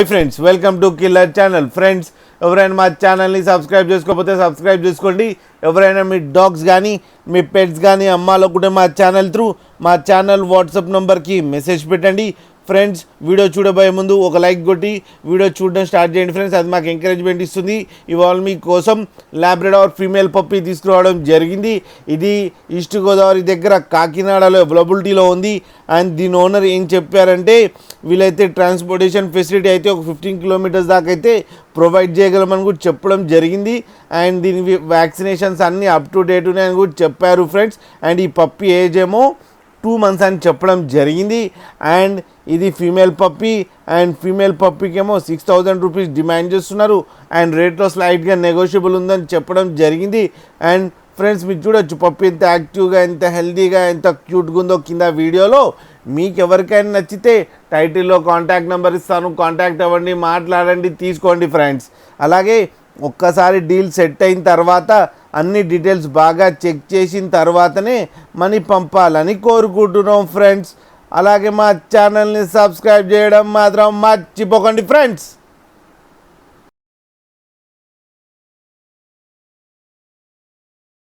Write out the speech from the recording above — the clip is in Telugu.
Friends welcome to killer channel. Friends ఎవరైనా మా ఛానల్ని సబ్స్క్రైబ్ చేసుకోకపోతే సబ్స్క్రైబ్ చేసుకోండి. ఎవరైనా మీ డాగ్స్ కానీ మీ పెట్స్ కానీ అమ్మాలనుకుంటే మా ఛానల్ త్రూ మా ఛానల్ వాట్సాప్ నెంబర్కి మెసేజ్ పెట్టండి. ఫ్రెండ్స్ వీడియో చూడబోయే ముందు ఒక లైక్ కొట్టి వీడియో చూడడం స్టార్ట్ చేయండి ఫ్రెండ్స్. అది మాకు ఎంకరేజ్మెంట్ ఇస్తుంది. ఇవాళ మీకోసం లాబ్రడార్ ఫీమేల్ పప్పీ తీసుకురావడం జరిగింది. ఇది ఈస్ట్ గోదావరి దగ్గర కాకినాడలో అవైలబిలిటీలో ఉంది. అండ్ దీని ఓనర్ ఏం చెప్పారంటే వీళ్ళైతే ట్రాన్స్పోర్టేషన్ ఫెసిలిటీ అయితే ఒక 15 కిలోమీటర్స్ దాకా అయితే ప్రొవైడ్ చేయగలమని కూడా చెప్పడం జరిగింది. అండ్ దీని వ్యాక్సినేషన్స్ అన్నీ అప్ టు డేట్ ఉన్నాయని కూడా చెప్పారు ఫ్రెండ్స్. అండ్ ఈ పప్పీ ఏజ్ ఏమో 2 months అని చెప్పడం జరిగింది. అండ్ ఇది ఫీమేల్ పప్పీ. అండ్ ఫీమేల్ పప్పీకి ఏమో 6,000 రూపీస్ డిమాండ్ చేస్తున్నారు. అండ్ రేట్లో స్లైట్గా నెగోషియబుల్ ఉందని చెప్పడం జరిగింది. అండ్ ఫ్రెండ్స్ మీరు చూడొచ్చు పప్పీ ఎంత యాక్టివ్గా, ఎంత హెల్తీగా, ఎంత క్యూట్గా ఉందో కింద వీడియోలో. మీకు ఎవరికైనా నచ్చితే టైటిల్లో కాంటాక్ట్ నెంబర్ ఇస్తాను, కాంటాక్ట్ అవ్వండి, మాట్లాడండి, తీసుకోండి ఫ్రెండ్స్. అలాగే ఒక్కసారి డీల్ సెట్ అయిన తర్వాత అన్ని డీటెయిల్స్ బాగా చెక్ చేసిన తర్వాతనే మనీ పంపాలని కోరుకుంటున్నాం ఫ్రెండ్స్. అలాగే మా ఛానల్ని సబ్స్క్రైబ్ చేయడం మాత్రం మర్చిపోకండి ఫ్రెండ్స్.